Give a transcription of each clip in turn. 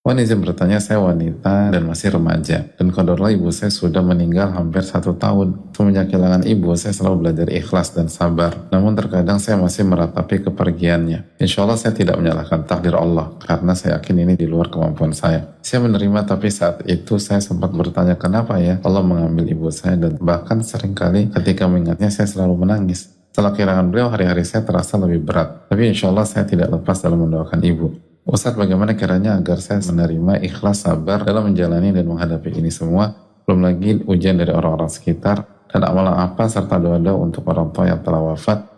Mohon izin bertanya, saya wanita dan masih remaja. Dan qadarullah ibu saya sudah meninggal hampir 1 tahun. Semenjak kehilangan ibu, saya selalu belajar ikhlas dan sabar. Namun terkadang saya masih meratapi kepergiannya. Insya Allah saya tidak menyalahkan takdir Allah, karena saya yakin ini di luar kemampuan saya. Saya menerima, tapi saat itu saya sempat bertanya kenapa ya Allah mengambil ibu saya, dan bahkan seringkali ketika mengingatnya saya selalu menangis. Setelah kehilangan beliau, hari-hari saya terasa lebih berat. Tapi insya Allah saya tidak lepas dalam mendoakan ibu. Ustadz, bagaimana kiranya agar saya menerima ikhlas sabar dalam menjalani dan menghadapi ini semua, belum lagi ujian dari orang-orang sekitar, dan amalan apa serta doa-doa untuk orang tua yang telah wafat.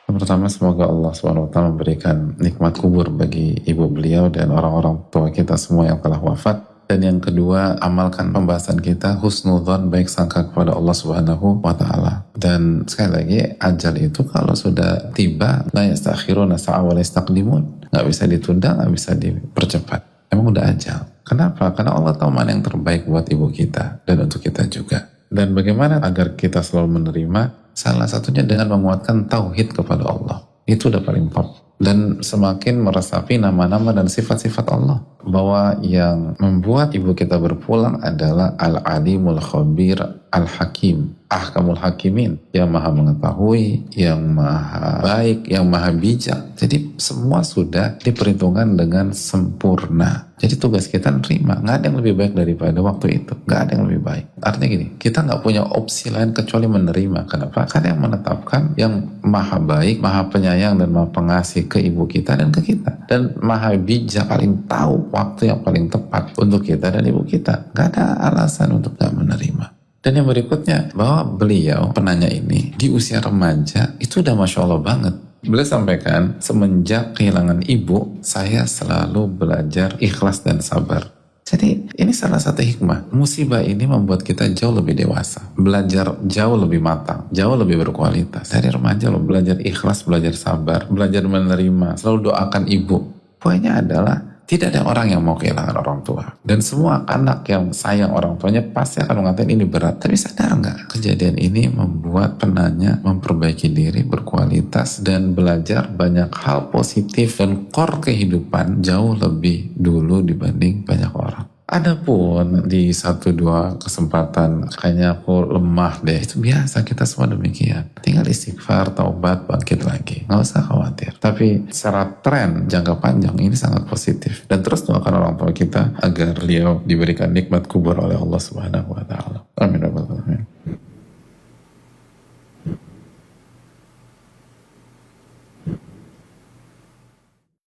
Yang pertama, semoga Allah SWT memberikan nikmat kubur bagi ibu beliau dan orang-orang tua kita semua yang telah wafat. Dan yang kedua, amalkan pembahasan kita husnudzon, baik sangka kepada Allah Subhanahu wa Ta'ala. Dan sekali lagi, ajal itu kalau sudah tiba, la yastakhiruna sa'a wa la yastaqdimun, nggak bisa ditunda, nggak bisa dipercepat. Emang udah ajal. Kenapa? Karena Allah tahu mana yang terbaik buat ibu kita dan untuk kita juga. Dan bagaimana agar kita selalu menerima? Salah satunya dengan menguatkan tauhid kepada Allah. Itu udah paling top. Dan semakin meresapi nama-nama dan sifat-sifat Allah, bahwa yang membuat ibu kita berpulang adalah Al-Alimul Khabir Al-Hakim, Ahkamul Hakimin, yang maha mengetahui, yang maha baik, yang maha bijak. Jadi semua sudah diperhitungkan dengan sempurna. Jadi tugas kita nerima. Nggak ada yang lebih baik daripada waktu itu. Nggak ada yang lebih baik. Artinya gini, kita nggak punya opsi lain kecuali menerima. Kenapa? Karena yang menetapkan yang maha baik, maha penyayang, dan maha pengasih ke ibu kita dan ke kita. Dan maha bijak, paling tahu waktu yang paling tepat untuk kita dan ibu kita. Nggak ada alasan untuk nggak menerima. Dan yang berikutnya, bahwa beliau, penanya ini, di usia remaja, itu udah Masya Allah banget. Beliau sampaikan, semenjak kehilangan ibu, saya selalu belajar ikhlas dan sabar. Jadi ini salah satu hikmah. Musibah ini membuat kita jauh lebih dewasa. Belajar jauh lebih matang, jauh lebih berkualitas. Dari remaja loh, belajar ikhlas, belajar sabar, belajar menerima, selalu doakan ibu. Poinnya adalah, tidak ada orang yang mau kehilangan orang tua. Dan semua anak yang sayang orang tuanya pasti akan mengatakan ini berat. Tapi sadar nggak? Kejadian ini membuat penanya memperbaiki diri, berkualitas, dan belajar banyak hal positif dan core kehidupan jauh lebih dulu dibanding banyak orang. Adapun di 1-2 kesempatan kayaknya aku lemah deh, itu biasa, kita semua demikian. Tinggal istighfar, taubat, bangkit lagi, nggak usah khawatir. Tapi secara tren jangka panjang ini sangat positif. Dan terus doakan orang tua kita agar beliau diberikan nikmat kubur oleh Allah Subhanahu wa Ta'ala.